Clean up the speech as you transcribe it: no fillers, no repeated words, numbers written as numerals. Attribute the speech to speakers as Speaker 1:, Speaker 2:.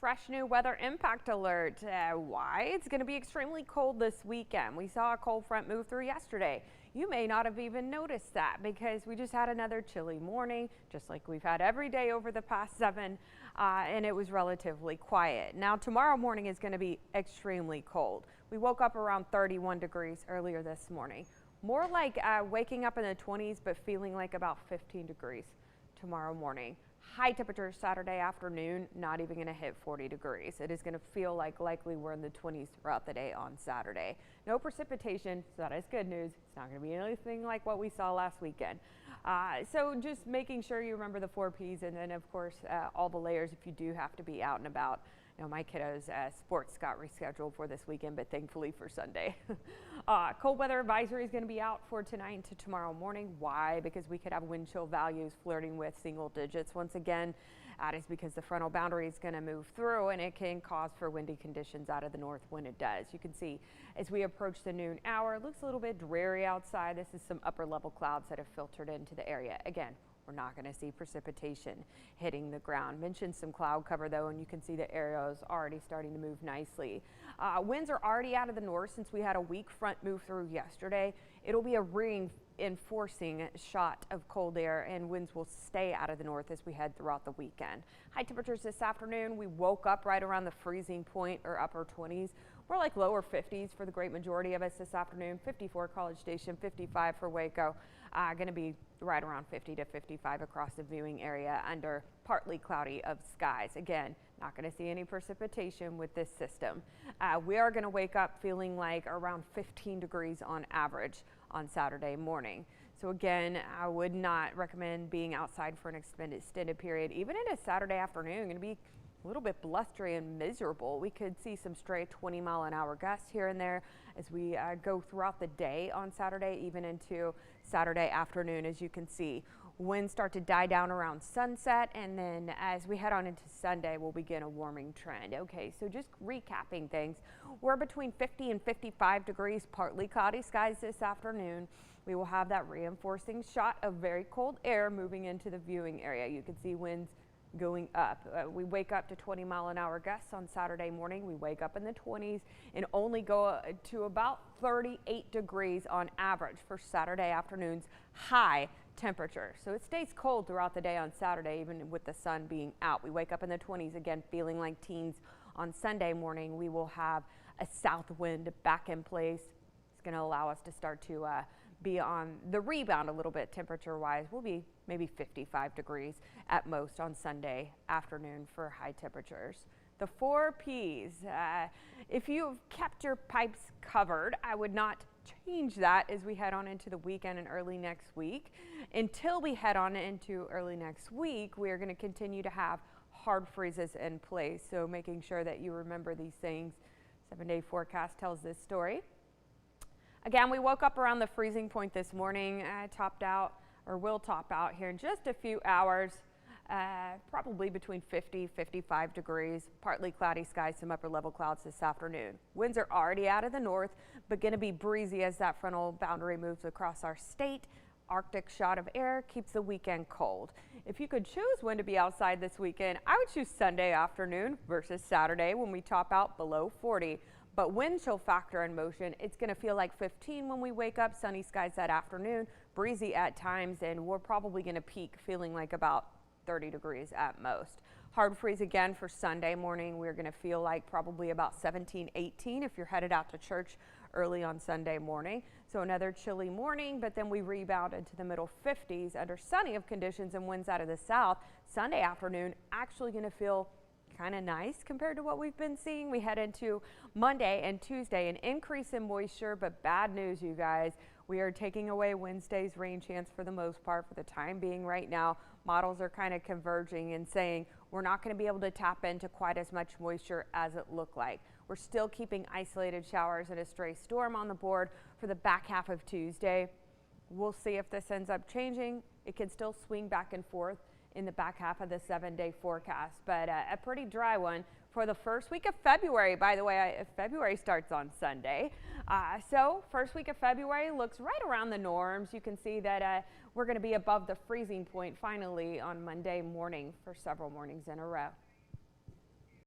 Speaker 1: Fresh new weather impact alert. Why? It's going to be extremely cold this weekend. We saw a cold front move through yesterday. You may not have even noticed that because we just had another chilly morning, just like we've had every day over the past 7, and it was relatively quiet. Now tomorrow morning is going to be extremely cold. We woke up around 31 degrees earlier this morning. More like waking up in the 20s, but feeling like about 15 degrees tomorrow morning. High temperatures Saturday afternoon, not even going to hit 40 degrees. It is going to feel like likely we're in the 20s throughout the day on Saturday. No precipitation, so that is good news. It's not going to be anything like what we saw last weekend. So just making sure you remember the 4 Ps, and then of course all the layers if you do have to be out and about. You know, my kiddos' sports got rescheduled for this weekend, but thankfully for Sunday. Cold weather advisory is going to be out for tonight into tomorrow morning. Why? Because we could have wind chill values flirting with single digits once again. That is because the frontal boundary is going to move through, and it can cause for windy conditions out of the north when it does. You can see as we approach the noon hour, it looks a little bit dreary outside. This is some upper level clouds that have filtered into the area. Again, we're not going to see precipitation hitting the ground. Mentioned some cloud cover though, and you can see the arrows already starting to move nicely. Winds are already out of the north since we had a weak front move through yesterday. It'll be a reinforcing shot of cold air, and winds will stay out of the north as we head throughout the weekend. High temperatures this afternoon, we woke up right around the freezing point or upper 20s. We're like lower 50s for the great majority of us this afternoon. 54 College Station, 55 for Waco. Going to be right around 50 to 55 across the viewing area under partly cloudy of skies. Again, not going to see any precipitation with this system. We are going to wake up feeling like around 15 degrees on average on Saturday morning. So again, I would not recommend being outside for an extended period. Even in a Saturday afternoon, going to be a little bit blustery and miserable. We could see some stray 20-mile-an-hour gusts here and there as we go throughout the day on Saturday, even into Saturday afternoon. As you can see, winds start to die down around sunset, and then as we head on into Sunday, we'll begin a warming trend. Okay, so just recapping things, we're between 50 and 55 degrees, partly cloudy skies this afternoon. We will have that reinforcing shot of very cold air moving into the viewing area. You can see winds going up. We wake up to 20-mile-an-hour gusts on Saturday morning. We wake up in the 20s and only go to about 38 degrees on average for Saturday afternoon's high temperature. So it stays cold throughout the day on Saturday, even with the sun being out. We wake up in the 20s again, feeling like teens. On Sunday morning, we will have a south wind back in place. It's going to allow us to start to be on the rebound a little bit temperature wise. We'll be maybe 55 degrees at most on Sunday afternoon for high temperatures. The 4 Ps, if you've kept your pipes covered, I would not change that as we head on into the weekend and early next week. Until we head on into early next week, we are going to continue to have hard freezes in place. So making sure that you remember these things. 7-day forecast tells this story. Again, we woke up around the freezing point this morning, topped out or will top out here in just a few hours, probably between 50, 55 degrees, partly cloudy skies, some upper level clouds this afternoon. Winds are already out of the north, but going to be breezy as that frontal boundary moves across our state. Arctic shot of air keeps the weekend cold. If you could choose when to be outside this weekend, I would choose Sunday afternoon versus Saturday when we top out below 40. But wind chill factor in motion, it's going to feel like 15 when we wake up, sunny skies that afternoon, breezy at times, and we're probably going to peak feeling like about 30 degrees at most. Hard freeze again for Sunday morning. We're going to feel like probably about 17, 18 if you're headed out to church early on Sunday morning. So another chilly morning, but then we rebound into the middle 50s under sunny of conditions and winds out of the south. Sunday afternoon actually going to feel kind of nice compared to what we've been seeing. We head into Monday and Tuesday, an increase in moisture, but bad news, you guys. We are taking away Wednesday's rain chance for the most part for the time being right now. Models are kind of converging and saying we're not going to be able to tap into quite as much moisture as it looked like. We're still keeping isolated showers and a stray storm on the board for the back half of Tuesday. We'll see if this ends up changing. It can still swing back and forth in the back half of the 7-day forecast, but a pretty dry one for the first week of February. By the way, February starts on Sunday. So first week of February looks right around the norms. You can see that we're going to be above the freezing point finally on Monday morning for several mornings in a row.